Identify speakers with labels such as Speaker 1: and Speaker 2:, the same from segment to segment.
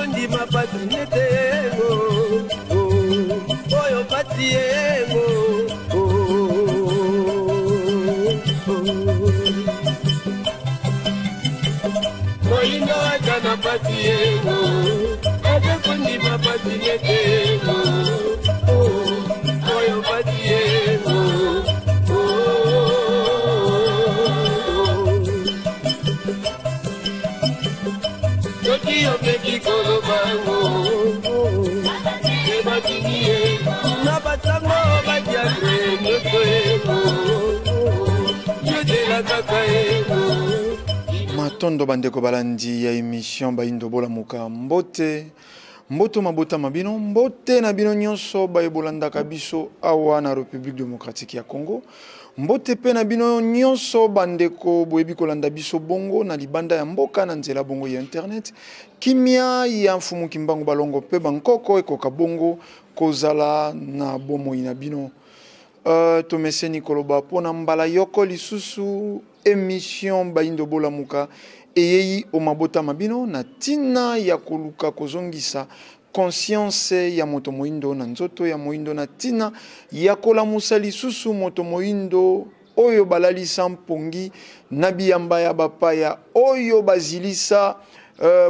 Speaker 1: kondima patinetego oyo patiego moindo atana patiego ate kondima patinetego oyo patiego Yo peki kolo bango, eba kinye, na batango bajagre nyoto, yo de la kakaego.
Speaker 2: Matondo bandeko balandi ya émission Baindo Bola Muka Mbote. Mboto mabota mabino, mbote na bino nyonso bayebolanda kabiso awa na République démocratique ya Congo. Mbote pe na bino nyonso bandeko boyebi kolanda biso bongo na libanda ya mboka na nzela bongo ya internet. Kimia ya mfumu kimbangu balongo pe bankoko ekoka bongo kozala na bomoi na bino. Tomeseni koloba pona mbala yoko lisusu émission Baindo Bola Muka eyei o mabota mabino na tina ya koluka kozongisa conscience ya moto moindo na nzoto ya moindo na tina ya kolamusa lisusu moto moindo oyo balalisa mpongi na biyamba ya bapaya oyo bazilisa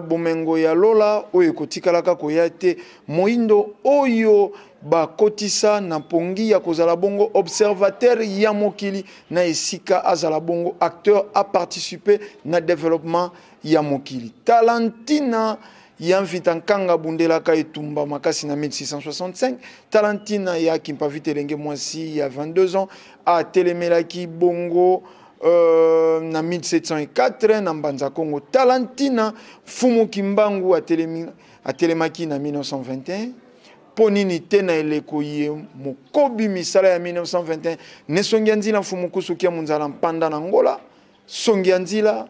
Speaker 2: bomengo ya lola oyo kotikalaka koyate moindo oyo bakotisa na pongi ya kozala bongo observateur ya mokili na esika azala bongo acteur a participer na développement ya mokili. Talantina ya Mvitankanga bundelaka etumba makasi na 1665, Talantina ya Kimpavite lenge mwasi ya 22 ans a telemelaki bongo na 1704 na Mbanza Congo. Talantina Fumu Kimbangu a telemaki na 1921. Ponini tena eleko ye mokobi misala ya 1921 ne songianzila Fumu kusukia munzala mpanda na Angola songianzila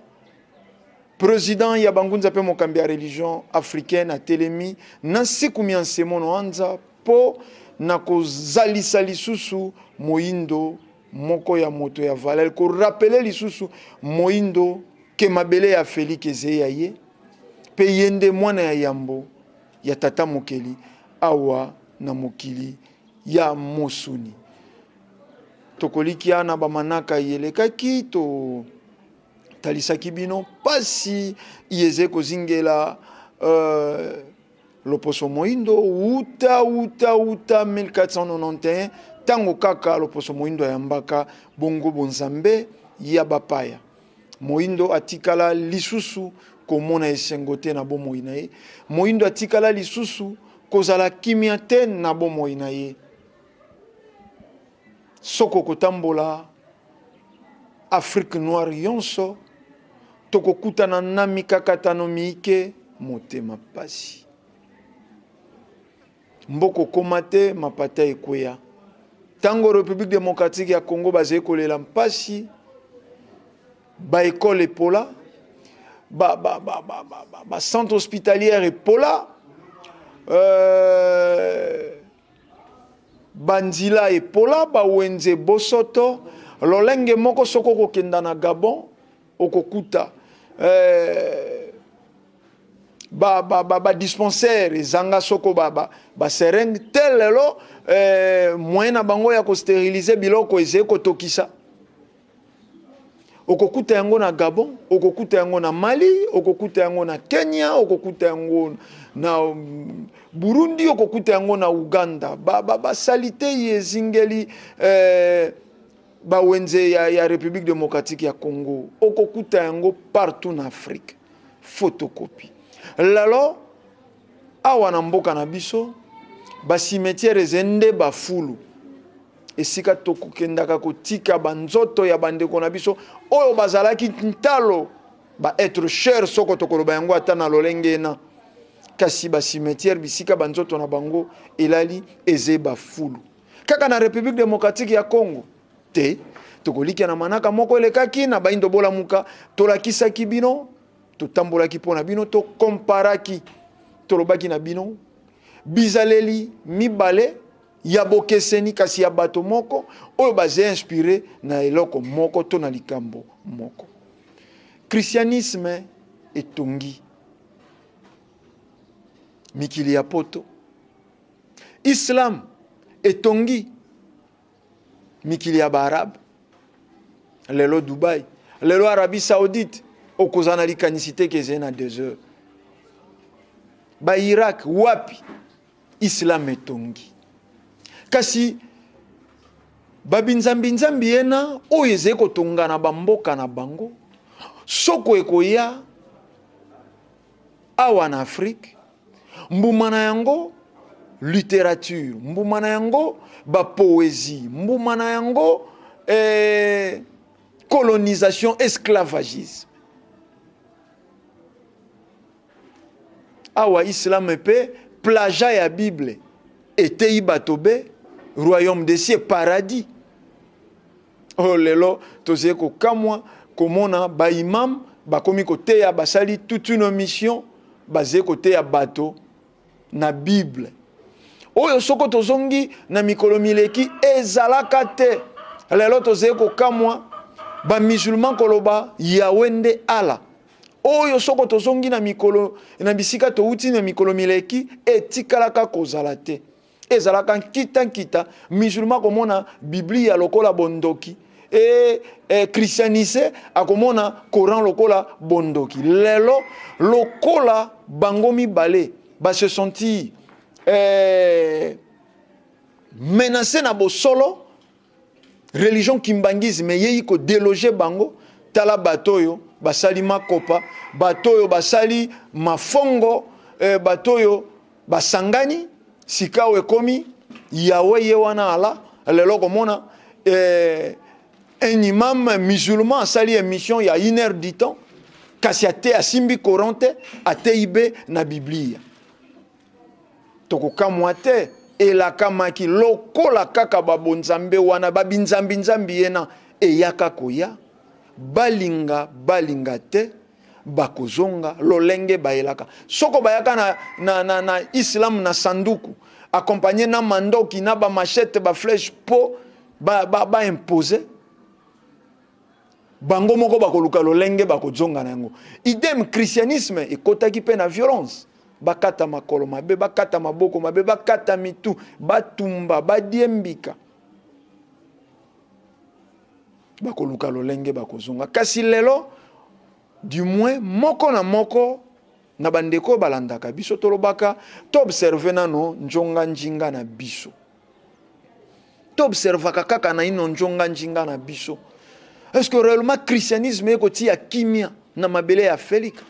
Speaker 2: président ya bangunza pe mokambi ya religion africaine a telemi na siku miansemono anza po na kozalisa lisusu moindo moko ya moto ya valel ko rappeler lisusu moindo ke mabele ya Félix Ezeya ye pe yende mwana ya yambo ya tata mokeli awa na mokili ya mosuni tokoliki ana bamanaka yelekaki to talisaki bino pasi yeze kozingela loposo moindo uta 1491 tango kaka loposo moindo ya mbaka bongo bonzambe ya bapaya moindo atikala lisusu komona esengote na bomoi na ye moindo atikala lisusu kozala kimia te na bomoi na ye soko kotambola Afrique noire yonso tokokutana na mikakatano miike motema pasi mboko komate mapata ekweya tango République démocratique ya Congo bazali kolela mpasi ba école epola ba centre hospitalière epola banzila epola ba wenze bosoto lolenge moko soko kokenda na Gabon okokuta ba dispensaire zanga soko ba seringue telelo moyena bango ya ko steriliser biloko ezeko tokisa okokuta yango na Gabon okokuta yango na Mali okokuta yango na Kenya okokuta yango na Burundi okokuta yango na Uganda ba salite yezingeli ba wenze ya République démocratique ya Congo okokuta yango partout en Afrique photocopie lalo awa na mboka na biso ba cimetière zende ba fulu esika tokokendaka kotika banzoto ya bandeko na biso oyo bazalaki ntalo ba être cher soko tokoloba yango ata na lolenge na kasi ba cimetière bisika banzoto na bango elali eze ba fulu kaka na République démocratique ya Congo te tokoliki na manaka moko elekaki na Baindo Bola Muka tolakisaki bino totambolaki pona bino to komparaki tolobaki na bino bizaleli mibale ya bokeseni kasi ya bato moko oyo baze inspiré na eloko moko to na likambo moko. Christianisme etongi mikili ya poto. Islam etongi mikili ya Baarabe. Lelo Dubai, lelo Arabie Saoudite, okozana likanisite kezena 2 heures. Ba Irak wapi Islam etongi. Kasi babinzambi nzambi yena oyeze kotonga na bamboka na bango. Soko ekoya awa na Afrique, mbuma na yango littérature, mbuma na yango ba poésie, mbuma na yango colonisation, esclavagisme. Awa Islam epe plagiat ya Bible etei batobe royaume des cieux paradis. Oh lelo toze ko kamwa komona ba imam bakomi kote ya basali toute une mission basé kote ya bato na Bible. Oyo soko tozongi na mikolo mileki ezalaka te. Lelo toze ko kamwa ba musulman koloba Yahweh ala. Oyo soko tozongi na mikolo na bisika touti na mikolo mileki etikalaka kozala te. Ezalaka kita musulman komona Biblia lokola bondoki et christianisé akomona Coran lokola bondoki. Lelo lokola bangomi balé ba se sentir menacé na bosolo religion kimbangisme yeyi ko déloger bango tala batoyo basali makopa batoyo basali mafongo batoyo basangani sikawe komi Yahweh yewana ala lelo komona un imam musulman asali émission ya 1 heure du temps kasi ate asimbi korante ate ibe na Biblia tokokamwa te elakamaki lokola kaka babonzambe wana babinzambi nzambi yena eyaka koya balinga te bakozonga lolenge baelaka soko bayaka na Islam na sanduku accompagné na mandoki na ba machette ba flèche po ba imposer bango moko bakoluka lolenge bakozonga nango. Idem christianisme ekotaki pe na violence bakata makolo mabe bakata maboko mabe bakata mitu batumba badiembika bakoluka lolenge bakozonga. Kasi lelo du moins moko na moko na bandeko balandaka biso tolobaka to observe nano njonga njinga na biso to observe kaka na ino njonga njinga na biso. Est-ce que réellement christianisme ekoti ya kimia na mabele ya Felika?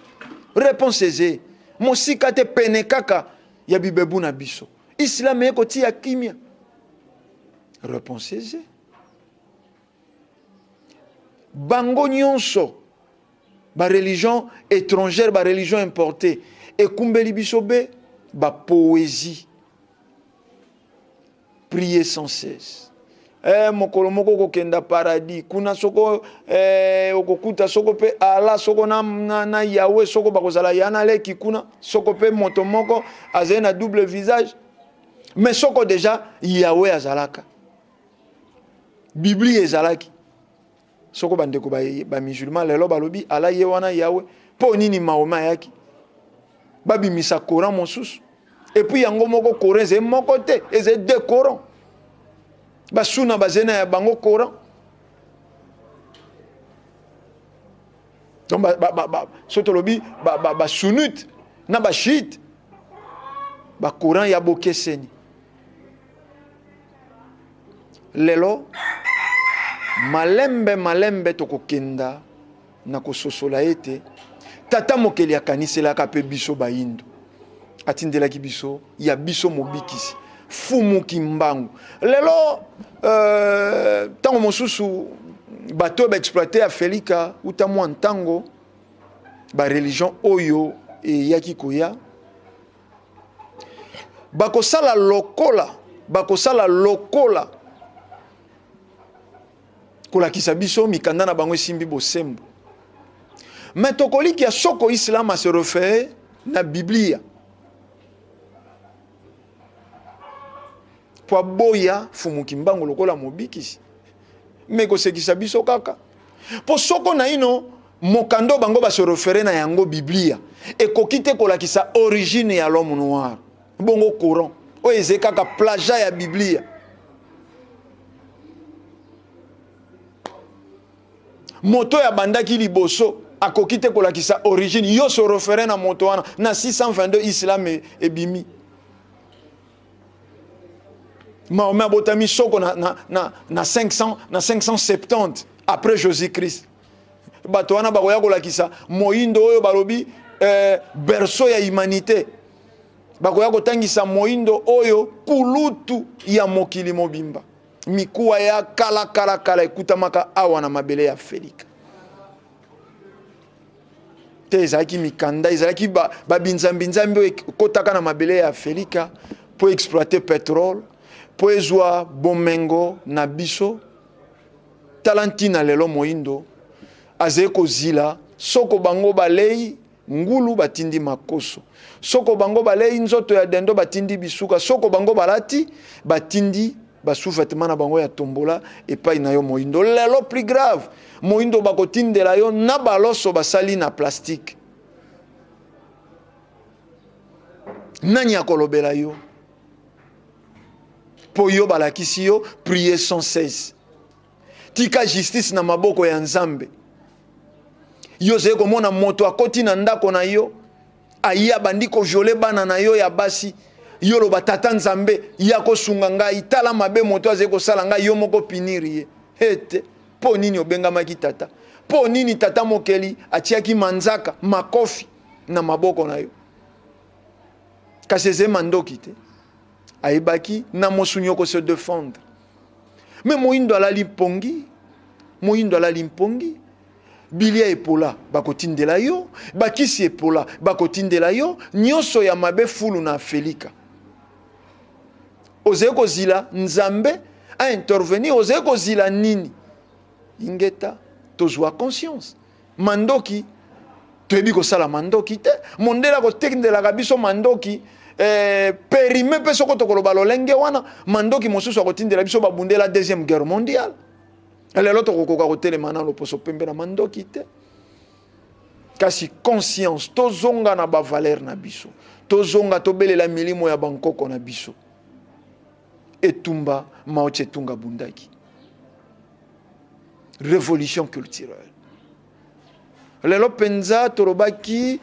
Speaker 2: Réponse est mosika te pene kaka ya bibebu na biso. Islam ekoti ya kimia? Réponse est bango nyonso ba religion étrangère ba religion importée ekumbeli biso be ba poésie prier sans cesse. Mokolo moko kokenda paradis kuna soko okokuta soko pe ala soko na Yahweh soko bakozala yana leki kuna soko pe moto moko azena double visage mais soko déjà Yahweh azalaka Biblia ezalaki soko bandeko ba musulman lelo balobi ala ye wana Yahweh po nini Mahoma yaki babimisa Coran mosusu et puis yango moko Coran ze moko te eze deux Coran basuna bazena ya bango Coran donc soto lobi ba sunut na ba shit ba Coran ya bokeseni lelo malembe tokokenda na kososola ete tata mokeli akaniselaka pe biso bayindo atindelaki biso ya biso mobikisi fumu kimbangu lelo tango mosusu bato ba exploiter a Felika utamu antango ba religion oyo e yaki koya bakosala lokola kolakisa biso mikanda na bango esimbi bosembo mais tokoliki ya soko Islam a se refaire na Biblia po boya fumuki mbango lokola mobikisi mais kosekisa biso kaka po soko na ino mokando bango ba se refaire na yango Biblia ekokite kolakisa origine ya l'homme noir bongo courant oyo eze kaka plagiat ya Biblia. Moto ya bandaki liboso akoki te kolakisa origine yo so refere na moto wana na 622 islam ebimi. Mahomet abotami soko na 570 après Jésus-Christ. Bato wana bakoya kolakisa moindo oyo balobi berceau ya humanité. Bakoya kotangisa moindo oyo kulutu ya mokili mobimba. Mikuwa ya kala ekutamaka awa na mabele ya Afrika. Te ezalaki mikanda, ezalaki babinzambi kotaka na mabele ya Afrika po exploiter pétrole, po ezwa bomengo na biso. Talantina lelo moindo azeko zila soko bango balei ngulu batindi makoso, soko bango balei nzoto ya dendo batindi bisuka, soko bango balati batindi basouvetement na bango ya tombola epai na yo moindo. Lelo plus grave, moindo bakotindela yo na baloso basali na plastique. Nani akolobela yo po yo balakisi yo prier sans cesse. Tika justice na maboko ya Nzambe. Yo zeko mona moto akoti na ndako na yo aya bandiko viole bana na yo ya basi. Yo lo batata Nzambe ya kosunga ngai tala mabe moto azeko sala ngai yo moko piniri hete po nini obenga makitata, po nini tata mokeli atiaki manzaka makofi na maboko na yo kasi ze mandoki te aibaki na mosunyo ko se défendre. Mais moindo alali mpongi bilia epola bakotindela yo, bakisi epola bakotindela yo, nyoso ya mabe fulu na Afrika. Ozeko zila Nzambe a intervenir, ozeko zila nini ingeta tozwa conscience mandoki toyebi kosala mandoki te mondela kotekindela kabiso mandoki perime pe soko tokoloba lolenge wana mandoki mosusu akotindela biso babundela deuxième guerre mondiale. Lelo tokokoka kotelema na loposo pembe na mandoki te. Kasi conscience tozonga na ba valeur na biso, tozonga tobelela milimo ya bankoko na biso. Etumba Mao Tse-tung bundaki. Révolution culturelle. Lelo penza torobaki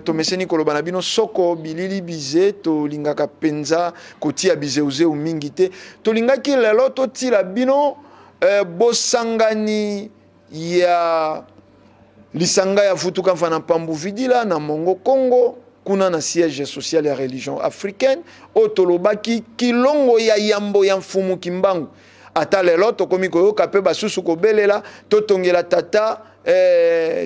Speaker 2: tomeseni kolobana bino soko bilili bize to lingaka penza kotia bizeuze mingi te to lingaki lelo to tila bino bosangani ya lisanga ya futuka mfana pambu vidila na Mongo Congo kuna na siège social ya religion africaine otolobaki kilongo ya yambo ya mfumu kimbangu ata lelo tokomi koyoka pe basusu kobelela totongela tata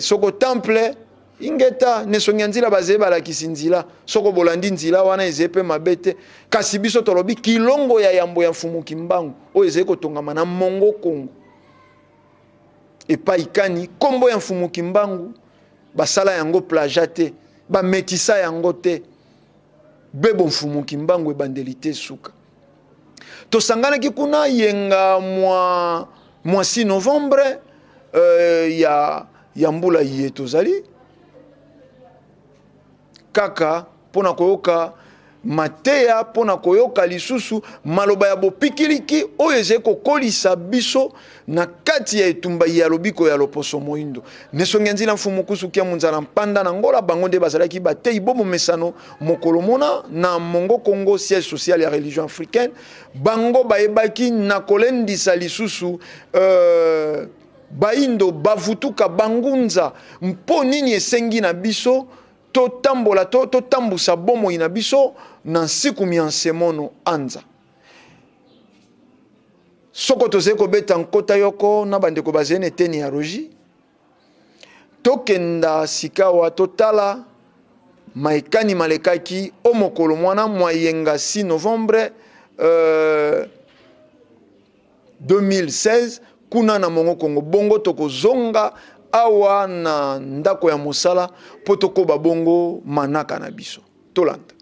Speaker 2: soko temple ingeta nesongi nzila bazeba la kisinzila soko bolandi nzila wana ezepe mabete kasi biso tolobi kilongo ya yambo ya mfumu kimbangu o ezeko tongama na Mongo Congo epa ikani kombo ya mfumu kimbangu basala yango plagiate ba metisa yango te bebo mfumu kimbangu ebandelite suka tosangana kikuna yenga mois 6 novembre ya mbula yeto zali kaka pona koyoka mateya pona koyoka lisusu maloba ya bopikiliki oyo ezeko kolisa biso na kati ya etumba ya lobiko ya loposo moindo nesongi nzila mfumu kusukia munzala mpanda na ngola bango nde bazalaki batei bomo mesano mokolo mona na Mongo Congo siège social ya religion africaine bango baebaki na kolendisa lisusu baindo bavutuka bangunza mpo nini esengi na biso totambola totambusa bomoi na biso na nsiku miansemono anza soko tozali kobeta nkota yoko na bandeko bazene teni ya roji tokenda sikawa totala maekani malekaki o mokolo mwana mwayenga 6 novembre 2016 kuna na Mongo Congo bongo tokozonga awa na ndako ya mosala po tokoba bongo manaka na biso tolanda.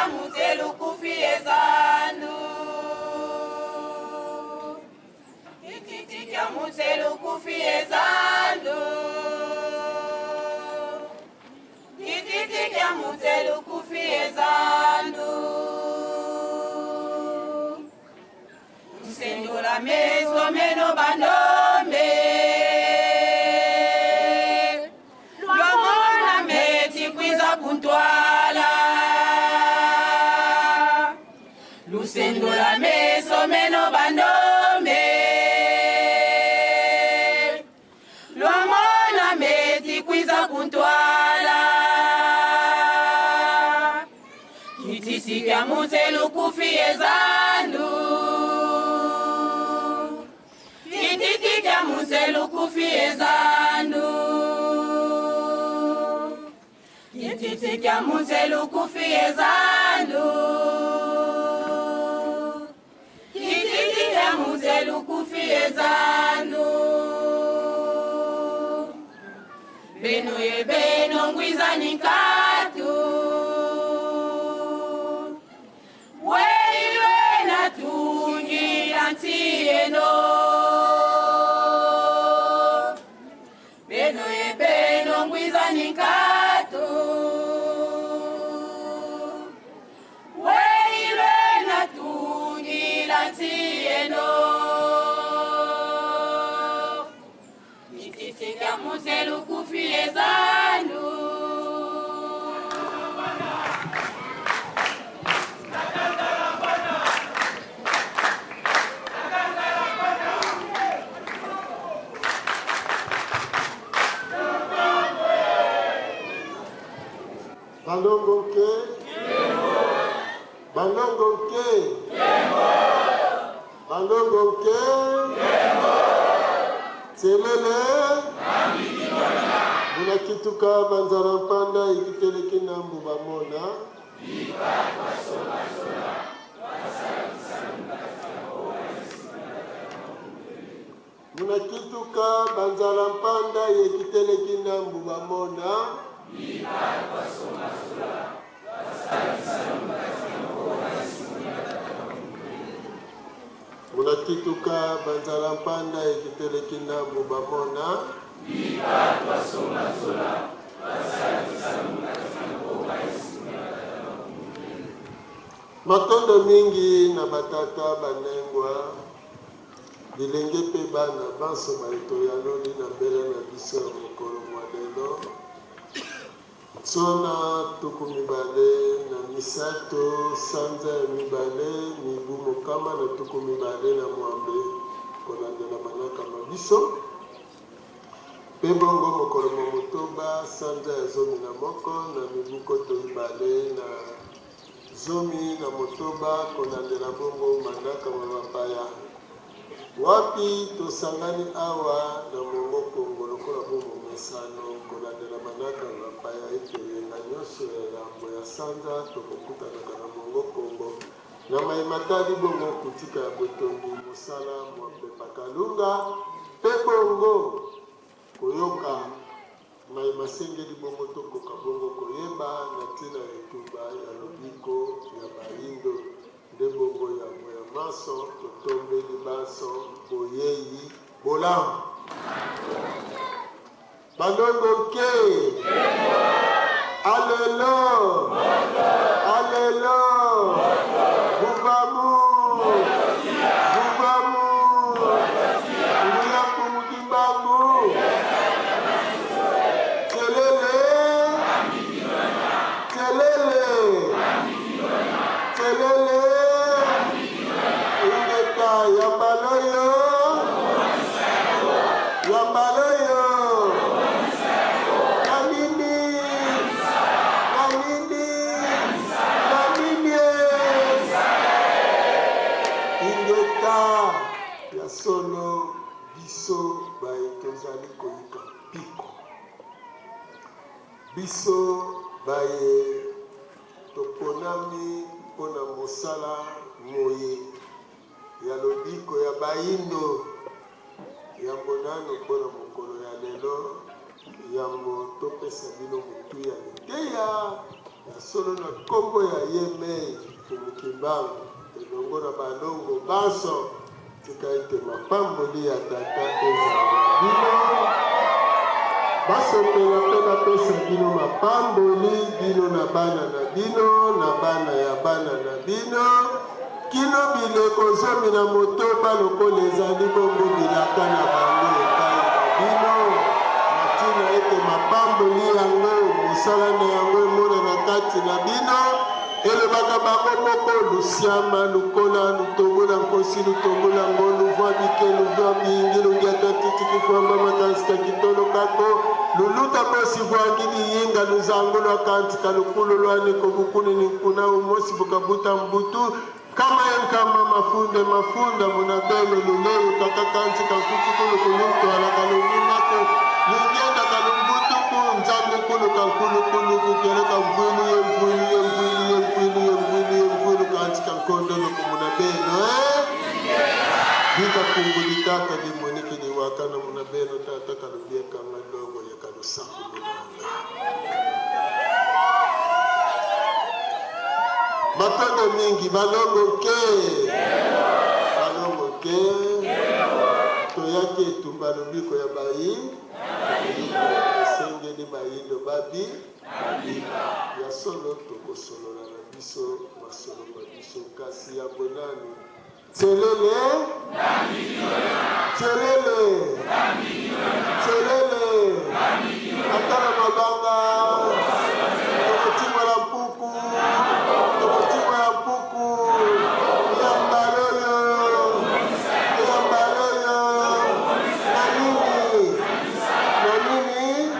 Speaker 3: mutelu kufi ezandu. Kititi kya mutelu kufi ezandu. Kititi kya mutelu kufi ezandu. Sendula meso meno bandombe. Luamona meti kwiza kuntwala. Lusendula meso meno bandombe. Luamona meti kwiza kuntwala. Kititi kya mutelu kufi ezandu. Kititi kya mutelu kufi ezandu. Kititi kya mutelu kufi ezandu. Kititi kya mutelu kufi ezandu. Beno ye beno ngwiza nikatu. Weilwe na tungi antieno. Beno ye beno ngwiza nikatu. Weilwe na tungi antieno. Kititi kya mutelu kufi ezandu.
Speaker 4: Balongo ke? Balongo ke? Balongo ke? Selele? Muna kituka banzara mpanda ikiteleki na mbuba mona. Muna kituka banzara mpanda ikiteleki na mbuba mona. Muna kituka banzala mpanda ekiteleki na mbuba mona. Matondo mingi na batata banengwa bilenge pe bana banso baitoyanoli na mbele na biso ya mokolo mwa lelo. Sona tuku mibale na misato sanza ya mibale mibu mokama na tuku mibale na mwambe kolandela manaka mabiso. Pe bongo mokolo mwa motoba sanza ya zomi na moko na mibu koto mibale na zomi na motoba kolandela bongo manaka mabapaya. Wapi tosangani awa na mongo Kongo lokola bongo mesano kolandela manaka mabapaya etelenga nyonso ya lambo ya sanza tokokutanaka na mongo Kongo na maimatali bongo kutika ya botongi mosala mwapepa kalunga pe bongo koyoka maimasengeli bongo tokoka bongo koyeba na ntina ya etumba ya lobiko ya bayindo nde bongo ya moya maso totombeli baso boyeyi bolamu bandongo ke alelo alelo bubamu bubamu nguya kumukimbangu telele telele telele ingeta yambaloyo yambaloyo namini namini namini ingeta ya solo biso baye tozali koyika piko biso baye toponami mpona mosala moye ya lobiko ya bayindo yambo nano mpona mokolo ya lelo yambo topesa bino motu ya liteya na solo na kombo ya yemei kumukimbangu elongo na balongo baso tika ete mapamboli ya tata ezala bino basopela mpe bapesa bino mapamboli bino na bana na bino na bana ya bana na bino kino bileko zomi na motoba lokola ezali bongo bilaka na bango epai na bino matina ete mapamboli yango mosala na yango emonana kati na bino elobaka bango moko lusiama lukola lutongola nkosi lutongola ngo luvwa bike luvwa bingi lugiata titiki fwamba makansika kitolo kako luluta kosi vwangili yinga luzangolo akantika lukulu lwaniko bukuni ninkuna umosi bukabuta mbutu kama yankama mafunda mafunda munabelo luleyo kakakantika kutukulu kulumtu alakalunginako lungienda kalumbutu ku nzambe kulu kankulu kukeleka mvwili yemvwili kantika nkondolo kumunabelo Bika kungulitaka limoniki ni wakana munabelo tata kalubia kama dogo ya kalusaku munanga. Matondo mingi balongo ke. Balongo ke. Toyake tumbalubiko ya bayi. Sengeli bayindo babi. Ya solo toko solo na biso masolo biso kasi ya bonani. Tselele, tselele, tselele, atala mabanga, tokotima la mpuku, yambaloyo, nanini,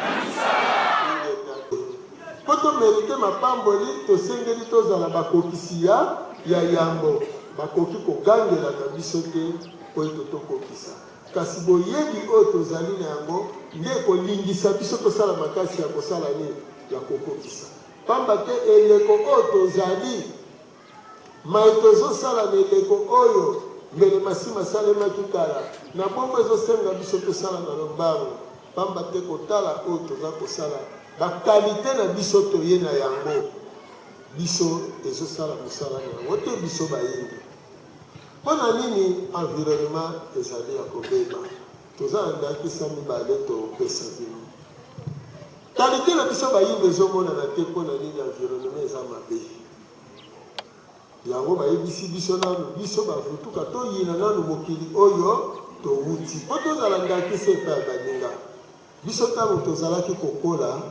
Speaker 4: poto merite mapamboli, tosengeli tozala bakokisiya ya yambo. Bakoki kogangelaka biso te po ete tokokisa kasi boyebi oyo tozali na yango nde kolingisa biso tosala makasi ya kosala nini ya kokokisa pamba te eleko oyo tozali mai tozosala na eleko oyo mbele masima asalemaki kala na bongo ezosenga biso tosala na lombango pamba te kotala oyo toza kosala bakalite na biso toye na yango biso ezosala mosala na yango te biso bayindi mpona nini environnement ezali ya kobeba toza ndakisa mibale topesa bino kalite na biso bayindi ezomonana te mpona nini environnement eza mabe yango bayebisi biso nanu biso bavutuka toyina nanu mokili oyo towuti mpo tozala ndakisa epai ya baninga biso ntango tozalaki kokola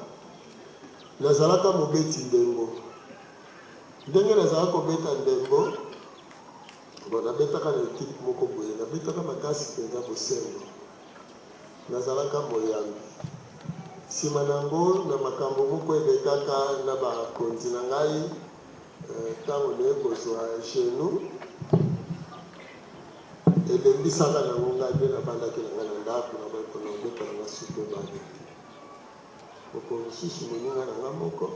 Speaker 4: nazalaka mobeti ndembo ndenge nazalaka kobeta ndembo nabetaka na ekipe moko boye nabetaka makasi mpenza bosembo nazalaka moyambi nsima nango na makambo moko ebetaka na bakonzi na ngai ntango nayekozwa genu elembisaka nango ngai mpe nabandaki na ngai na ndako na bakona obeta nanga supe bane oko mosusu moninga na nga moko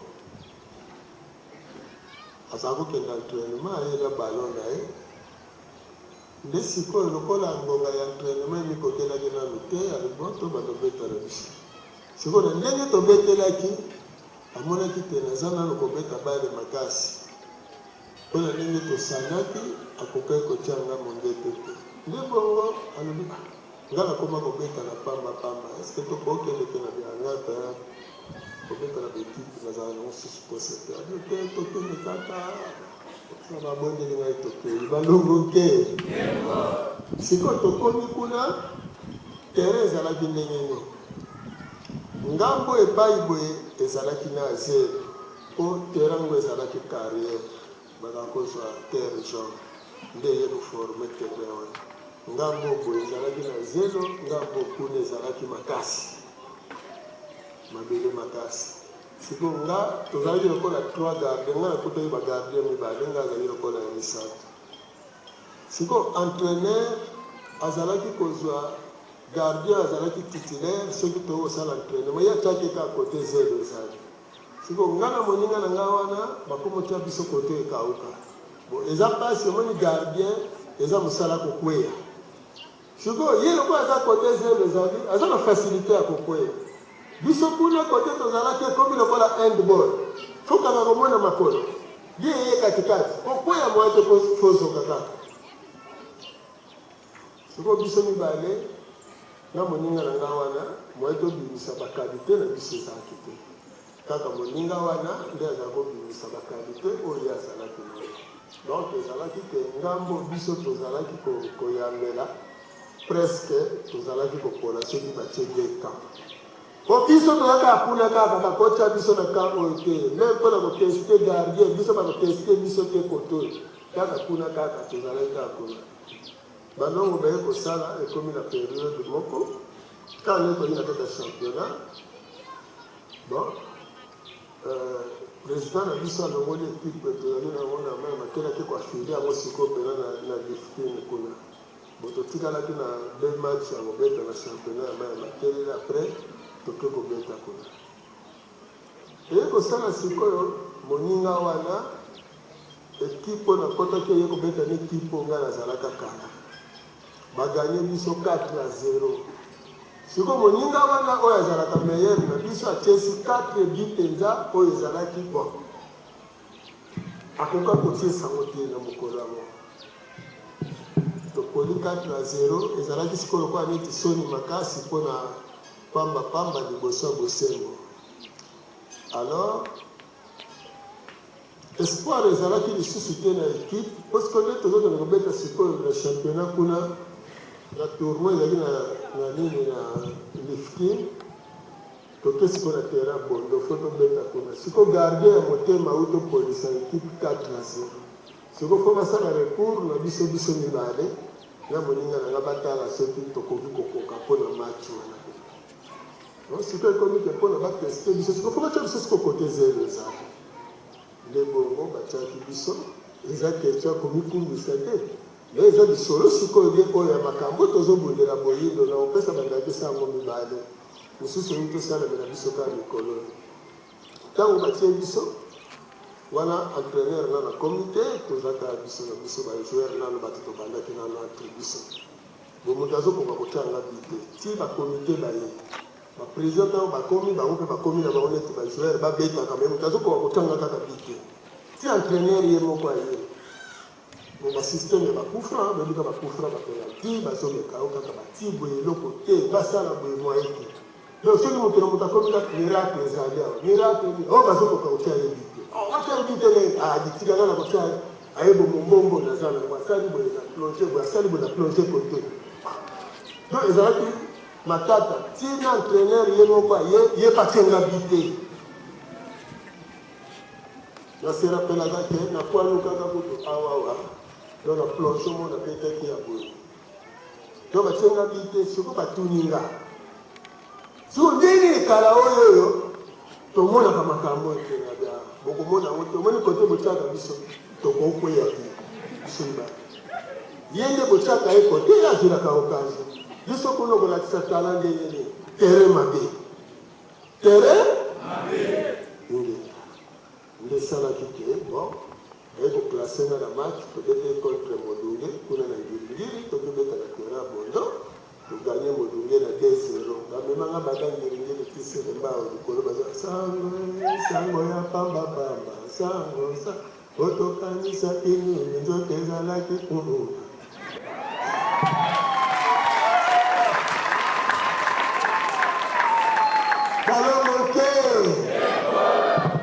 Speaker 4: azala kokenda entraînement ayela balon na ye nde sikoyo lokola ngonga ya entraînement emikotelaki nanu te aliboto batobetala biso sikoyo na ndenge tobetelaki amonaki te naza nanu kobeta bale makasi mpona ndenge tosanaki akokaki kotia nga mondete te nde bongo alobi nga nakoma kobeta na pamba eske tokokende te na biangata kobeta na bekipe nazala nango susu posete abiote tokende kaka na babondeli ngai tokei balongo ke sikoyo tokomi kuna terrain ezalaki ndenge nini ngambo epai boye ezalaki na zero mpo terrain ngo ezalaki carrière bakakozwa terre jaune nde yekoforme terrain wana ngambo boye ezalaki na zero ngambo kuna ezalaki makasi mabele makasi siko nga tozalaki lokola 3 garde nga nakutaki bagardien mibale nga azali lokola ya misato siko entraîneur azalaki kozwa gardien azalaki titulaire soki tokosala entraînement ye atiaki ka kote zelo ezali siko nga na moninga na nga wana bakomotia biso kote ekauka bon eza mpasi omoni gardien eza mosala kokweya siko ye lokola aza kote zelo ezali aza na facilité ya kokweya biso kuna kote tozalaki ekomi lokola handball Foka na romona makolo. Ye katikati. Okoya mwaje fozo kaka. Siko biso mibale na moninga na ngawana mwaje bimisa bakabite na biso zakite. Kaka moninga wana ndia zako bimisa bakabite oya salaki. Donc ezalaki ke ngambo biso tozalaki koyambela presque tozalaki kokola soki batie geka. Po biso toyaka apuna kaka bakotia biso na kambo te même mpona koteste gardien biso bakoteste biso te koto kaka kuna kaka tozalaki kaka kuna bandongo baye kosala ekomi na période moko kana ekomi na kati ya championnat bon président na biso alongoli ekipe tozali nango na mai makelaki koafili yango sikoyo mpena na lifting kuna bo totikalaki na 2 match ya kobeta na championnat ya mai ya makelele après toke kobeta kuna eye kosala sikoyo moninga wana ekipe na kotaki eye kobeta na ekipe nga nazalaka kala baganye biso 4-0 sikoyo moninga wana oyo azalaka meilleur na biso atiesi 4 but penza oyo ezalaki bon akoka kotie sango te na mokolo yango tokoli 4-0 ezalaki sikoyo lokola neti soni makasi mpona pamba liboso ya bosengo alors espoir ezalaki lisusu te na équipe parceke nde tozokende kobeta sikoyo na championnat kuna na tournoi ezalaki na nini na lifting toke sikoyo na terrain bondo fo tobeta kuna sikoyo gardien ya motema ou topolisa équipe 4-0 sikoyo fo basala recours na biso mibale na moninga nanga batala soki tokoki kokoka mpona match wana non sikoyo ekomi ke mpona bateste biso sikoyo fo batya biso sikoyo kote zelo ezaka nde bongo batiaki biso eza question ya komikumbisa te me eza bisolo sikoyo ye oyo ya makambo tozobundela boyindo na opesa bandakisa yango mibale mosusu oyi tosalamela biso kaka mikolo ntango batie biso wana entraîneur nano comité tozaka biso na biso bajoueur nano bato tobandaki nano entre biso bo moto azokoka kotyanga bite ti bakomité baye baprésident ntango bakomi bango mpe bakomi na bango neti bajoueur babetaka me moto azokoka kotyanga kaka bite ti entraîneur ye moko aye bo basystème ya bakufra babika bakufra bapenalti bazomekao kaka bati boye eloko te basala boye moyeke donc soki moto na moto akomi kaka miracle ezali awa miracle oyo bazokoka kotya ye bite atya bite aditikaka na kotya ayebo mombombo naza nango asali boye na plonge boye asali boye na plonge kote donc ezalaki matata tina entraîneur ye moko ye patyenga bite naserapelaka te nakwanukaka kutu awawa don na plonge mo napetaki ya boye donc batyenga bite siko batuninga siko ndenge ekala oyo tomonaka makambo ekena bya bokomona ngo tomoni kote botyaka biso tokokweya te biso mibale ye nde botyaka ye kote ye azwilaka okazi biso kuna kolakisa tala ndenge terrain mabe terrain nde esalaki te bon aye koklace nga na match tobete contre modunge kuna na ngiringiri tokobeta na terrain bondo toganye modunge na 2-0 bamemanga bagangiringiri tisele mbao likolo baza sango ya pamba sango otokanisa kini nzoto ezalaki kalomoke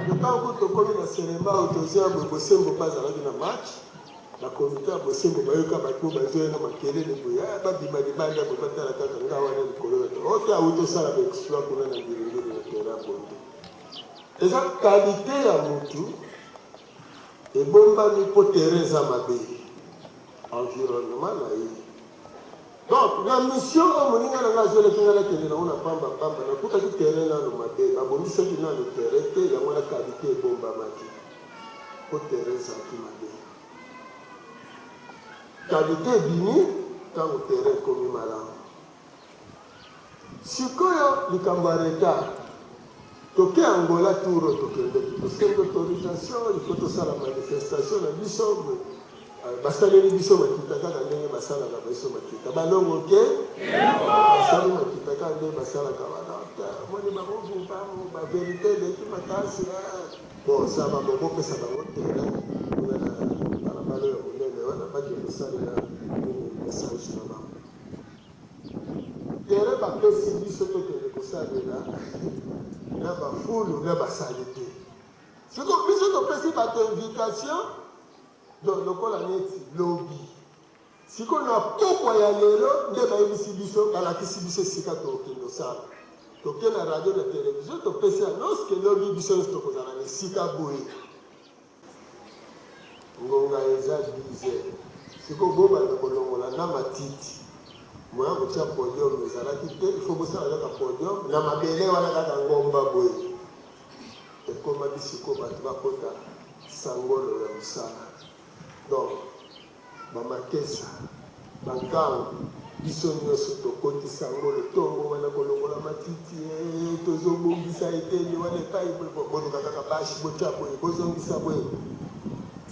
Speaker 4: ntango tokomi na selema oyo tozia boye bosembo bazalaki na match bakomite ya bosembo bayoka bato bazoya na makelele boye babima libanda boye batala kaka nga wana likolo ote awuti osala baexploit kuna na ngilingili na terrain bondo eza kalite ya motu ebombami mpo terrain eza mabe environnement na ye donc na mission oyo moninga nanga azwelaki nga nakende nango na pamba nakutaki terrain nano mabe babongisaki nano terrain te yango na kalite ebombamaki mpo terrain ezalaki mabe kalite ebimi ntango terrain ekomi malamu sikoyo likambo ya retard toke angola tour tokendeki tosengi autorisation il faut tosala manifestation na biso basaleli biso makita kaka ndenge basalaka biso makita balongo ke basali makita kaka ndenge basalaka wana moni bakovumbamu baverité eleki makasi bon ça va beaucoup que ça va terrain on a la valeur on a pas de ça là message là terrain va que si biso to que ça là na ba foule na ba salité c'est comme biso to pesi ba invitation donc le col a net lobby si qu'on a pourquoi ya lelo nde ba yebisi biso bala kisibiso sika to kendo ça donc la radio la télévision to pesi annonce que lobby biso to kozala na sika boye ngonga eza bize siko bomba na kolongola na matiti moi ko tia podium ezala kite il faut bosala na podium na mabele wana kaka ngomba boye e koma bisiko bato bakota sangolo ya musala donc bamakesa bankango biso nyonso tokoti sangolo ntongo wana kolongola matiti tozobongisa eteni wana epai boluka kaka bashi botia boye bozongisa boye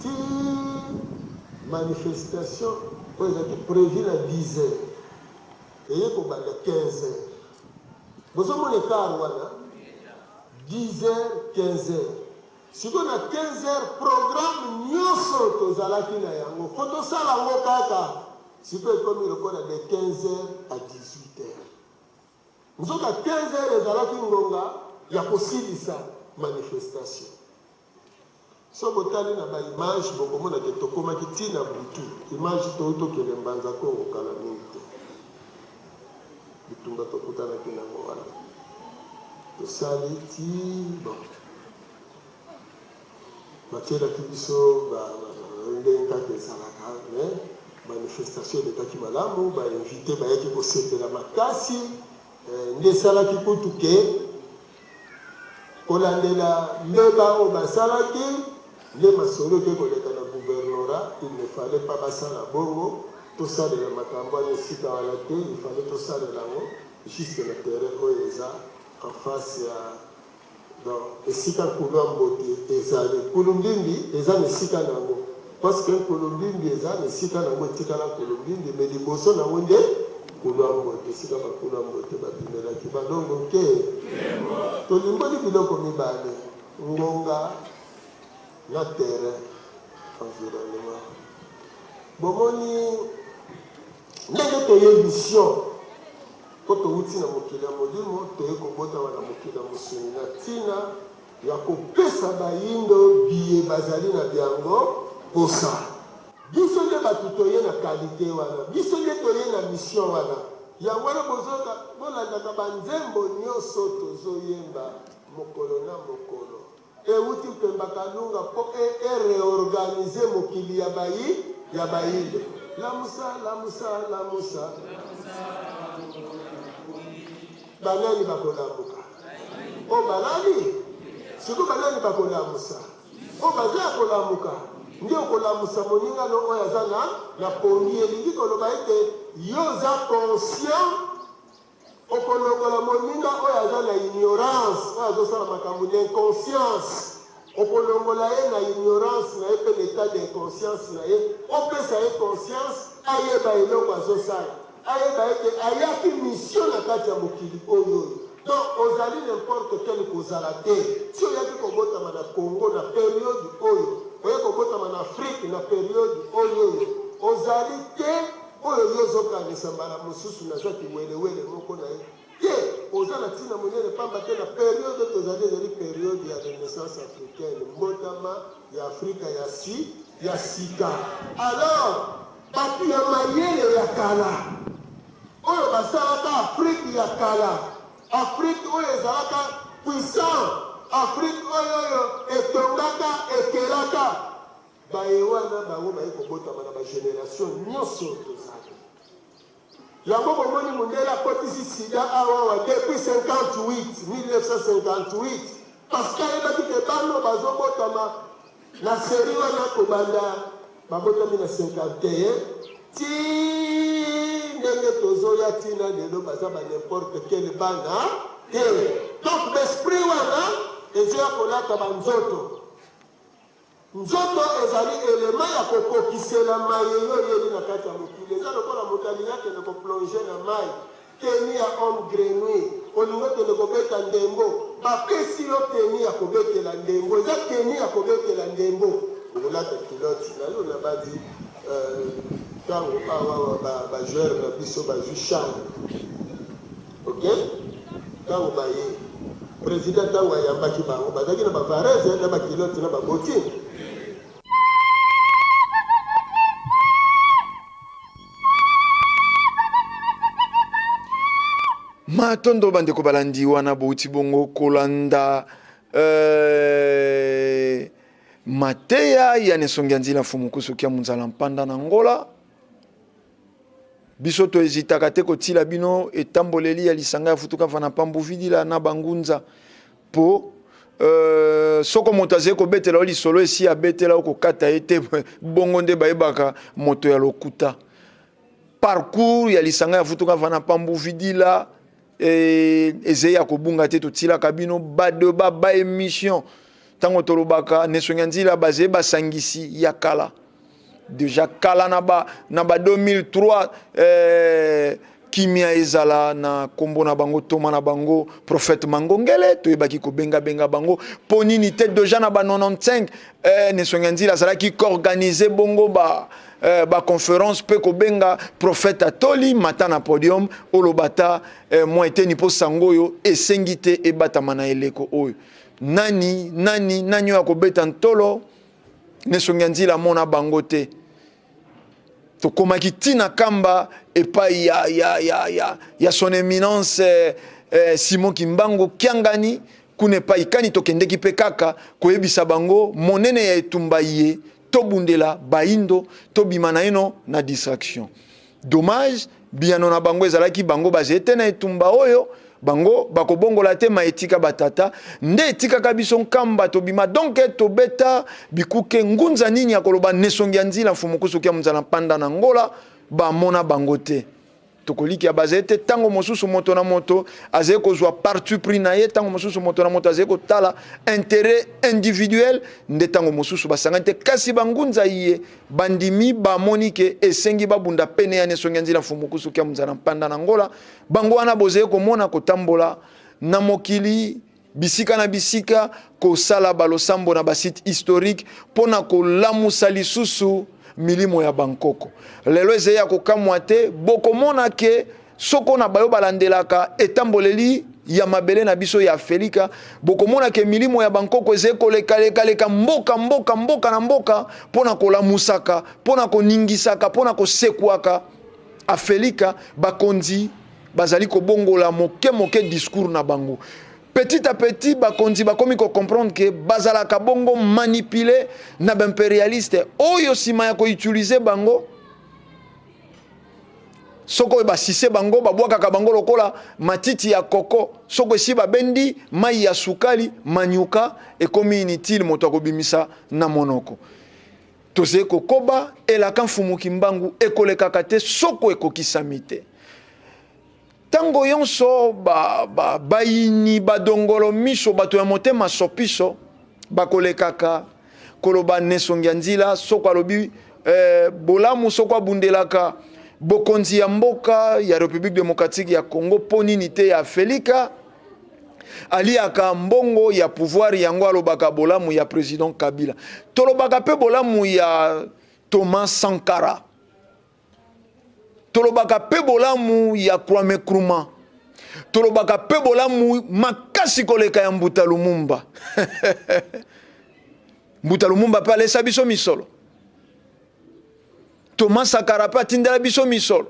Speaker 4: ti manifestation oyo ezalaki prévu na 10 heures eye kobanda 15 heures bozomona ekare wana 10 heures 15 heures sikoyo na 15 heures programme nyonso tozalaki na yango fo tosala yango kaka sikoyo ekomi lokola de 15 heures à 18 heures nzoka 15 heures ezalaki ngonga ya kosilisa manifestation so botali na baimage bokomona ke tokomaki ntina butu image tokende mbanza kongo kala mingi te bitumba tokutanaki nango wana tosali ti bon batielaki biso ndenge kaka ezalaka manifestation elekaki malamu bainvite bayaki kosepela makasi nde esalaki kutu ke kolandela mbeba oyo basalaki nde masolo ke koleka na gouvernorat il ne fallait pas basala bongo tosalela makambo wana esika wana te il fallait tosalela yango juste na terrain oyo eza en face ya donc esika nkulu ya mbote ezali kulumbimbi eza na esika nango parce que kulumbimbi eza na esika nango etikala kulumbimbi mais liboso nango nde nkulu ya mbote esika bakulu ya mbote babimelaki balongo ke tolimboli biloko mibale ngonga na terrain environnement bomoni ndenge toyebi mission po touti na mokili ya molimo toye kobotama na mokili ya mosuni na ntina ya kopesa bayindo biye bazali na biango kosala biso nde bato toye na kalite wana biso nde toye na mission wana yango wana bolandaka banzembo nyonso tozoyemba mokolo na mokolo euti mpemba kalunga mpo ereorganize mokili ya bayindo lamusa lamusa lamusa banani bakolamuka o banani siko banani bakolamusa o baza kolamuka ndio kolamusa moningano oyo aza na pongi elingi koloba ete yo oza conscient okolongola moninga oyo aza na ignorance oyo azosala makambo na inconscience okolongola ye na ignorance na ye mpe l'état d'inconscience na ye opesa ye conscience ayeba eloko azosala ayeba ete ayaki mission na kati ya mokili oyo donc ozali n'importe quel kozala te si oyaki kobotama na Congo na période oyo oye kobotama na Afrique na période oyo ozali te oyo yozokanisa mbala mosusu nazwaki welewele moko na ye te oza na ntina monene pamba te na période tozali ezali période ya renaissance africaine mbotama ya Afrika ya sika alors bato ya mayele ya kala oyo basalaka Afrique ya kala Afrique oyo ezalaka puissant Afrique oyo etongaka ekelaka baye wana bango baye kobotama na bagénération nyonso tozali yango bomoni mondele akotisi sida awawa depuis 1958 parce que ayebaki ke bano bazobotama na seri wana kobanda babotami na 51 ti ndenge tozoya ntina lelo baza ba n'importe quel bana te donc l'esprit wana ezoya kolata banzoto nzoto ezali elema ya kokokisela mayeyo yeli na kati ya mokili eza lokola moto alingaki na koplonge na mai teni ya homme grenouille olingo tele kobeta ndembo bapesi yo teni ya kobetela ndembo eza teni ya kobetela ndembo okolata kilote nayo na badi ntango awa bajoueur na biso bazwi chambre ok ntango baye président ntango ayambaki bango bazalaki na bavarese na bakilote na babotine
Speaker 2: matondo bandeko balandi wana bouti bongo kolanda mateya ya nesongi nzila fumukusu kia munzala mpanda na ngola biso to ezitaka te kotila bino etamboleli ya lisanga ya futuka fana pambu vidila na bangunza po soko moto azali kobetela o lisolo esi abetela okokata ete bongo nde bayebaka moto ya lokuta parcours ya lisanga ya futuka fana pambu vidila ezali ya kobunga te totilaka bino badeba ba émission tango tolobaka nesongi nzila bazali basangisi ya kala déjà kala na ba 2003 kimia ezala na kombo na bango toma na bango prophète Mangongele toyebaki kobenga benga bango ponini te déjà na ba 95 nesongi nzila azalaki koorganiser bongo ba conférence pe kobenga prophète atoli mata na podium olobata moi eteni po sangoyo esengi te ebatama na eleko oyo nani ya kobeta ntolo nesongi nzila mona bango te tokomaki tina kamba epai ya son éminence Simon Kimbangu Kiangani kuna epai kani tokendeki pe kaka koyebisa bango monene ya etumba ye tobundela baindo tobima na eno na distraction dommage biano na bango ezalaki bango bazete na etumba oyo bango bakobongola te maetika batata nde etikaka biso nkamba tobima donc tobeta bikuke ngunza nini ya koloba nesongi ya nzila mfumukusu kia munzala mpanda na ngola bamona bango te tokoliki ya bazete tango mosusu moto na moto azali kozwa parti pris na ye tango mosusu moto na moto azali kotala intérêt individuel nde tango mosusu basangani te kasi bangunza ye bandimi bamoni ke esengi babunda pene ya nesongi ya nzila mfumukusu kia munzala mpanda na ngola bango wana bozali komona kotambola na mokili bisika na bisika kosala balosambo na basite historique pona kolamusa lisusu milimo ya Bangkoko lelo ezali ya kokamwa te bokomona ke soko na bayo balandelaka etamboleli ya mabele na biso ya Afrika bokomona ke milimo ya Bangkoko ezali koleka mboka na mboka pona kolamusaka pona koningisaka pona kosekuaka Afrika bakonzi bazali kobongola moke discours na bango petit à petit bakonzi bakomi ko comprendre que bazalaka bongo manipuler na impérialiste oyo sima ya ko utiliser bango soko basise bango babwaka bango lokola matiti ya koko soko si babendi mai ya sukali manyuka ekomi inutile moto akobimisa na monoko tose kokoba elaka mfumu kimbangu ekolekaka te soko ekokisami te tango yonso bayini badongolo miso bato ya motema sopiso bakolekaka koloba nesongi ya nzila soko alobi bolamu soko abundelaka bokonzi ya mboka ya République démocratique ya Congo ponini te ya Afrika aliaka mbongo ya pouvoir yango alobaka bolamu ya président Kabila tolobaka pe bolamu ya Thomas Sankara tolobaka pe bolamu ya Kwame Nkrumah tolobaka pe bolamu makasi koleka ya Mbuta Lumumba Mbuta Lumumba pe alesa biso misolo Thomas Sankara pe atindela biso misolo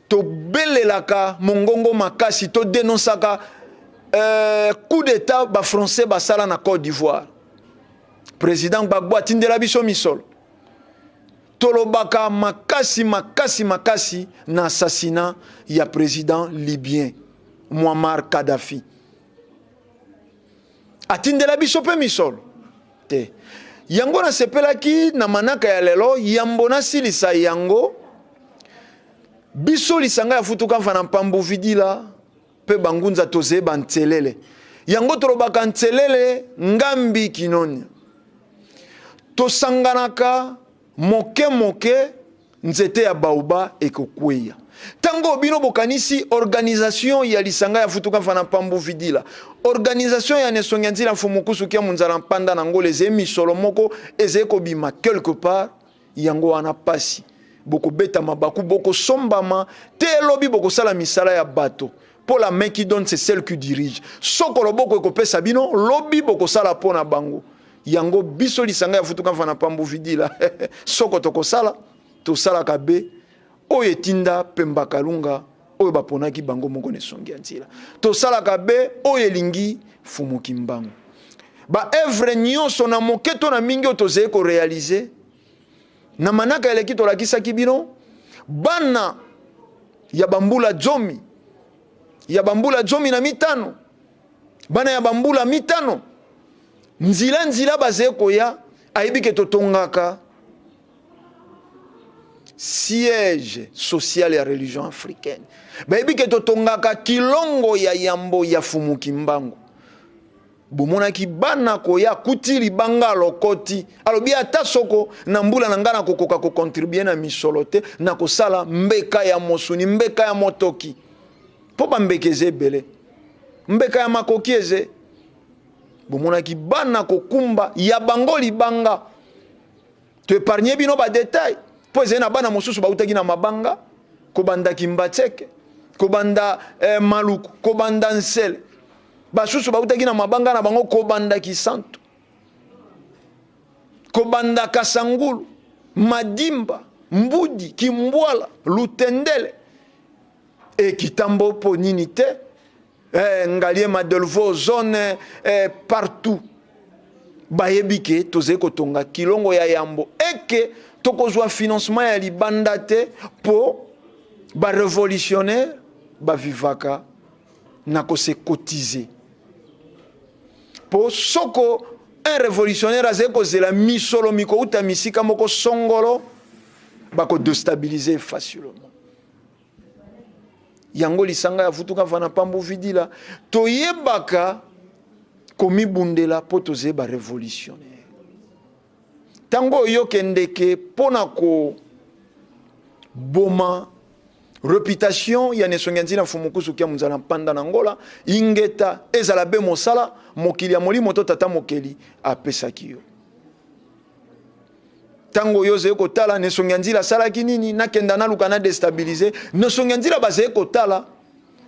Speaker 2: to belelaka mongongo makasi to dénonçaka coup d'état ba français basala na Côte d'Ivoire président Gbagbo atindela biso misolo tolobaka makasi na assassinat ya président libyen Muammar Kadhafi atindela biso pe misolo te yango na sepelaki na manaka ya lelo yambo na silisa yango biso lisanga ya futuka mfana mpambu vidila pe bangunza toze bantselele yango tolobaka ntselele ngambi kinoni tosanganaka moke nzete ya baoba ekokweya Tango bino bokanisi organisation ya lisanga ya futuka fana pambu vidila. Organisation ya nesonganzila fumukusu kia munzala mpanda na ngole ze misolo moko eze ko bima quelque part yango wana pasi. Boko beta mabaku boko sombama te lobi boko sala misala ya bato. Pour la main qui donne c'est celle qui dirige. Soko loboko ko pesa bino lobi boko sala pona bango. Yango biso lisanga ya futuka fana pambu vidila. Soko toko sala to sala kabe oye tinda pemba kalunga oye baponaki bango moko nesongi antila to salaka be oye lingi fumuki mbango ba evre nyonso na moketo na mingi otoze ko réaliser na manaka eleki to lakisaki bino bana ya bambula jomi na mitano bana ya bambula mitano nzila bazeko ya aibike totongaka siège social et religion africaine. Baby ke totongaka kilongo ya yambo ya fumuki mbango. Bomona ki bana ko ya kutili banga lokoti. Alobi ata soko na mbula na ngana kokoka ko contribuer na misolote na ko sala mbeka ya mosuni mbeka ya motoki. Po ba mbekeze bele. Mbeka ya makokieze. Bomona ki bana ko kumba ya bango libanga. Tu épargner bino ba détail. Poze na bana mosusu bautaki na mabanga kobanda kimbatseke kobanda maluku kobanda nsele basusu bautaki na mabanga na bango kobanda kisantu kobanda kasangulu madimba mbudi kimbwala lutendele kitambo po nini te ngalie madelvo zone partout bayebike toze kotonga kilongo ya yambo eke tokozwa financement ya libanda te po ba révolutionnaire ba vivaka na ko se cotiser po soko un révolutionnaire azeko zela misolo miko uta misika moko songolo ba ko déstabiliser facilement yango lisanga ya futuka fana pambu vidila toyebaka komi bundela po toze ba révolutionnaire tango yokendeke pona ko boma réputation ya nesonganzi na fumukusu kia munzala mpanda na ngola ingeta ezala be mosala mokili ya molimo to tata mokeli apesaki yo tango yoze ko tala nesonganzi la sala kinini nakenda na lukana déstabiliser nesonganzi la baze ko tala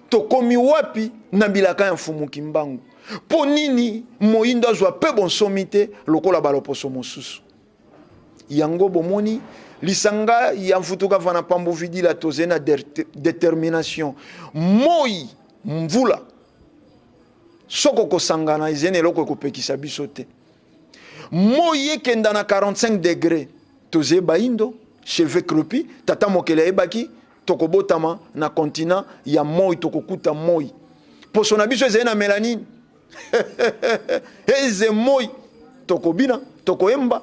Speaker 2: to komi wapi na bilaka ya fumuki mbangu po nini moindo azwa pe bon somité lokola baloposo mosusu yango bomoni lisanga ya mfutuka fana pambu vidila tozena détermination moi mvula soko kosangana izene loko kopekisa biso te moi ekenda na 45 degrés toze baindo cheveux crepus tata mokele ebaki tokobotama na continent ya moi tokokuta moi poso na biso ezena mélanine eze moi tokobina tokoemba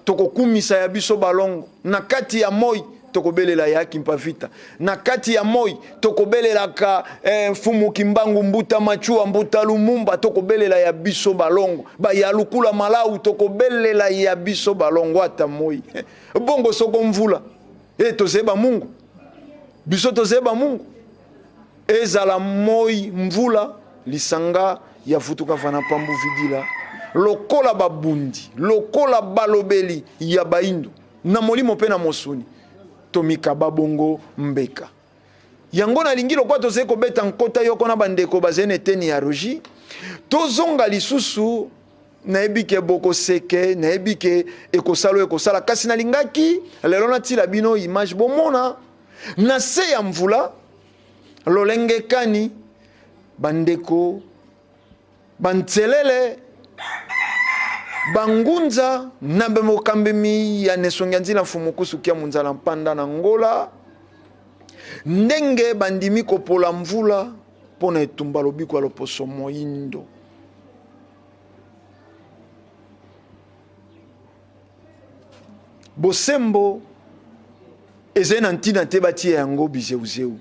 Speaker 2: toko kumisa ya biso balongo na kati ya moi toko belela ya kimpavita na kati ya moi toko belela ka fumu kimbangu mbuta machua mbuta lumumba toko belela ya biso balongo ba ya lukula malau toko belela ya biso balongo ata moi bongo soko mvula tozeba mungu biso tozeba mungu ezala moi mvula lisanga ya futuka fana pambu vidila lokola babundi lokola balobeli ya baindo na molimo pe na mosuni tomika babongo mbeka yango na lingi lokwa toze ko beta nkota yoko na bandeko bazene teni ya roji tozonga lisusu na ebike boko seke na ebike ekosalo ekosala kasi na lingaki lelo na tila bino image bomona na se ya mvula lolenge kani bandeko bantselele bangunza na bemokambemi ya nesonganzila fumukusu kia munzala mpanda na ngola ndenge bandimi kopola mvula pona etumba lobiko loposo moindo bosembo ezena ntina te batia yango bizeuzeu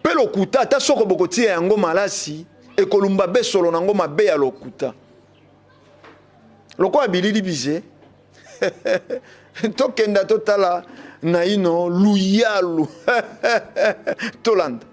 Speaker 2: pe lokuta ata soko bokotia yango malasi ekolumba besolo nango mabe ya lokuta loko abilili bize tokenda totala na ino luyalu tolanda.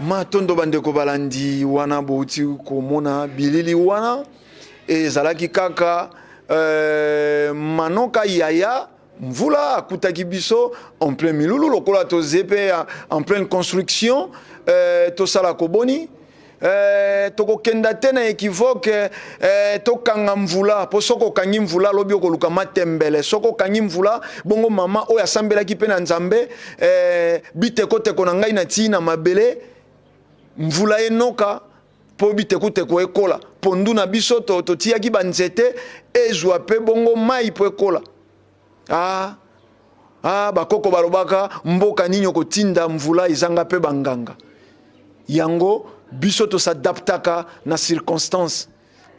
Speaker 2: Matondo bandeko balandi wana bouti komona bilili wana ezalaki kaka manoka yaya mvula akutaki biso en plein milulu lokola tozepe en pleine construction tosala koboni tokokenda te na équivoque tokanga mvula po soko kangi mvula lobi okoluka matembele soko kangi mvula bongo mama oyo asambelaki pe na nzambe bitekoteko na ngai na tina mabele mvula enoka po bitekuteko ekola pondu na biso totiaki banzete ezwa pe bongo mai po ekola bakoko balobaka mboka nini kotinda mvula izanga pe banganga yango biso to s'adaptaka na circonstance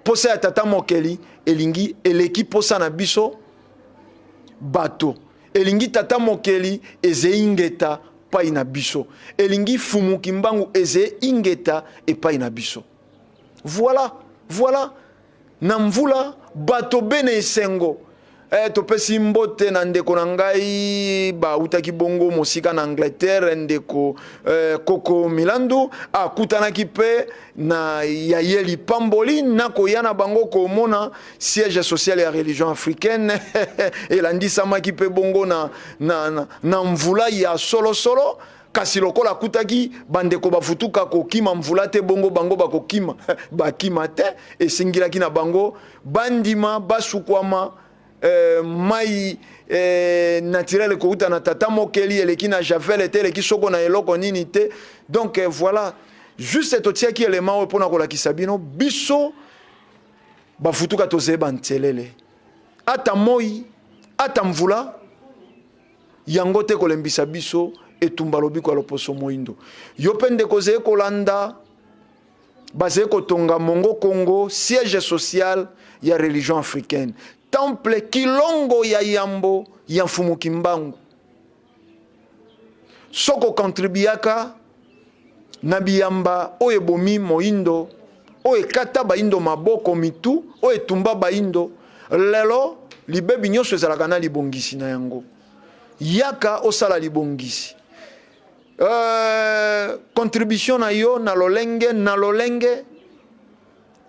Speaker 2: posa ya tata mokeli elingi eleki posa na biso bato elingi tata mokeli ezeingeta pai na biso elingi fumu kimbangu eze ingeta epai na biso voilà na mvula bato bene esengo topesi mbote na ndeko na ngai bautaki bongo mosika na Angleterre ndeko Koko Milandu akutanaki pe na yayeli pamboli nakoya na bango komona siège social ya religion africaine elandisamaki pe bongo na mvula ya solo kasi lokola kutaki bandeko bafutuka kokima mvula te bongo bango bakokima bakima te esingilaki na bango bandima basukwama mai naturel kouta na tata mokeli eleki na javel te eleki soko na eloko nini te donc voilà juste totiaki élément oyo mpona kolakisa bino biso bafutuka tozeba ntelele ata moi ata mvula yango te kolembisa biso etumba lobiko ya loposo moindo yo mpe ndeko zeye kolanda bazeye kotonga mongo Congo siège social ya religion africaine temple kilongo ya yambo ya mfumu kimbangu soko contribuaka na biyamba oyo ebomi moindo oyo ekata baindo maboko mitu oyo etumba baindo lelo libebi nyonso ezalaka na libongisi na yango yaka osala libongisi contribution na yo na lolenge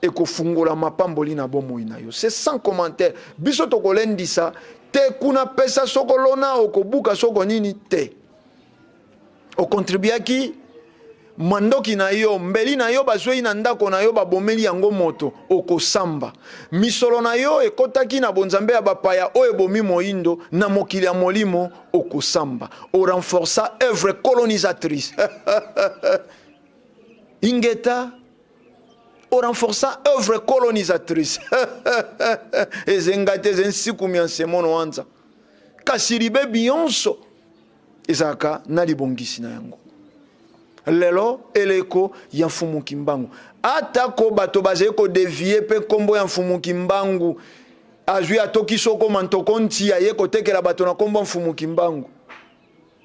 Speaker 2: ekofungola mapamboli na bomoi na yo c'est sans commentaire biso tokolendisa te kuna pesa soko lona okobuka soko nini te okontribuaki mandoki na yo mbeli na yo bazwei na ndako na yo babomeli yango moto okosamba misolo na yo ekotaki na bonzambe ya bapaya oyo ebomi moindo na mokili ya molimo okosamba orenforça œuvre colonisatrice ingeta orenforça œuvre colonisatrice ezengate zensikumi ya nsemono wanza kasi libebi yonso ezalaka na libongisi na yango. Lelo eleko ya mfumu kimbangu atako bato bazali ko dévier pe kombo ya mfumu kimbangu azwi atoki soko mantoko ntia ye kotekela bato na kombo mfumu kimbangu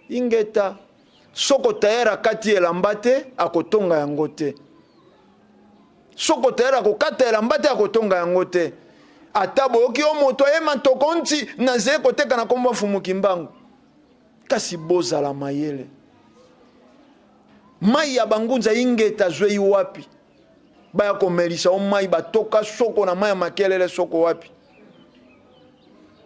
Speaker 2: ingeta soko tayera kati elamba te akotonga yango te, soko tayera kokata elamba te akotonga yango te, ata boyoki o moto ye mantoko nti naze koteka na kombo mfumu kimbangu kasi bozala mayele mai ya bangunza ingeta zwei wapi baya komelisa o mai batoka soko na mai ya makelele soko wapi.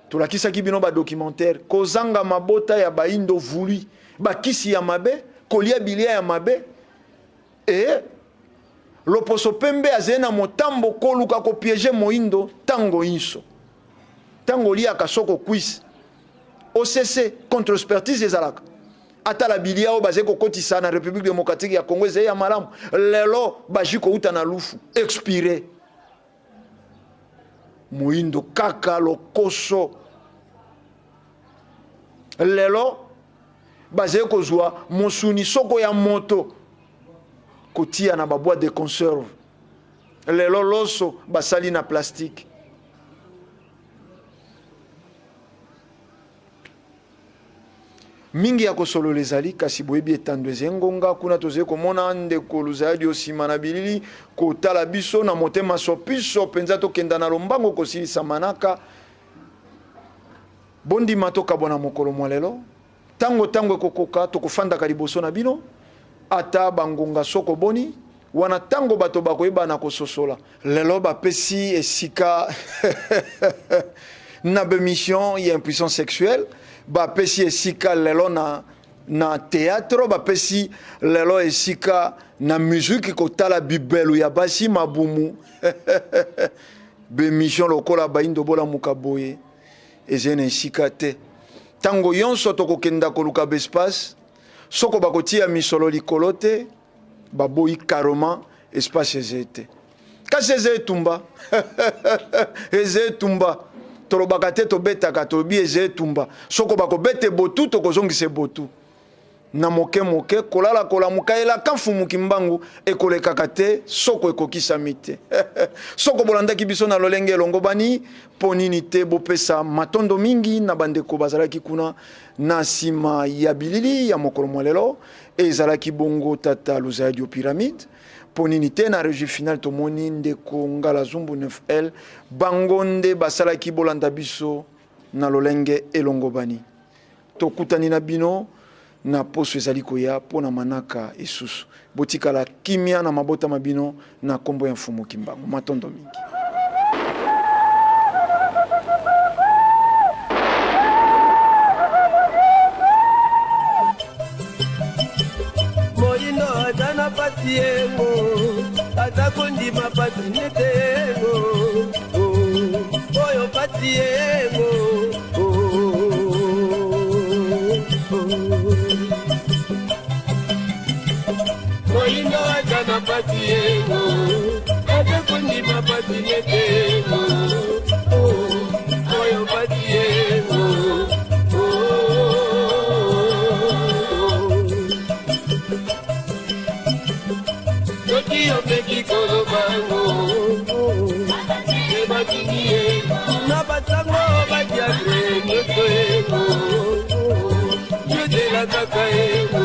Speaker 2: Tulakisaki bino ba documentaire kozanga mabota ya baindo vuli bakisi ya mabe kolia bilia ya mabe loposo pembe azena motambo koluka ko piéger moindo tango inso tango lia kasoko quiz OCC contre expertise ezalaka ata la bilia o bazeko kotisa na République démocratique ya Congo ezaya malamu lelo bajiko uta na lufu expiré moindo kaka lokoso lelo bazeko zwa mosuni soko ya moto kotia na boîte de conserve lelo loso basali na plastique. Mingi ya kosolo lezali kasi boyebi etandweze ngonga kuna toze komona ndeko luzadi osima na bilili kotala biso na motema sopiso penza tokenda na lombango kosilisa manaka bondi matoka bona mokolo mwalelo tango ekokoka tokofandaka liboso na bino ata bangonga soko boni wana tango bato bakoyeba na kososola lelo bapesi esika na bemission ya impuissance sexuelle bapesi esika lelo na théâtre bapesi lelo esika na musique kotala bibelu ya basi mabumu bemission lokola baindo bola mukaboye ezene esika te tango yonso tokokenda koluka bespace soko bakotia misolo likolo te baboyi karoma espace ezete kasi ezetumba ezetumba tolobaka te tobetaka tolobi ezetumba soko bakobete botu tokozongisa botu na moke kolala kolamuka elaka mfumu kimbangu ekolekaka te soko ekokisami te soko bolandaki biso na lolenge elongo bani ponini te bopesa matondo mingi na bandeko bazalaki kuna na nsima ya bilili ya mokolo mwalelo ezalaki bongo tata Luzadi Pyramide ponini te na régie finale tomoni ndeko Ngala Zumbu 9L bangonde basalaki bolanda biso na lolenge elongo bani tokutani na bino na poso ezali koya pona manaka isusu botikala kimia na mabota mabino na kombo ya mfumu kimbangu matondo mingi.
Speaker 1: Moindo adana patiengo atakundi mapati netengo oyo patiengo Moindo adana patiengo atakundi mapati netengo oyo patiengo Tokio peki kolobango Ebakinie Na batango badiagre Nyoto ego Yode la kaka ego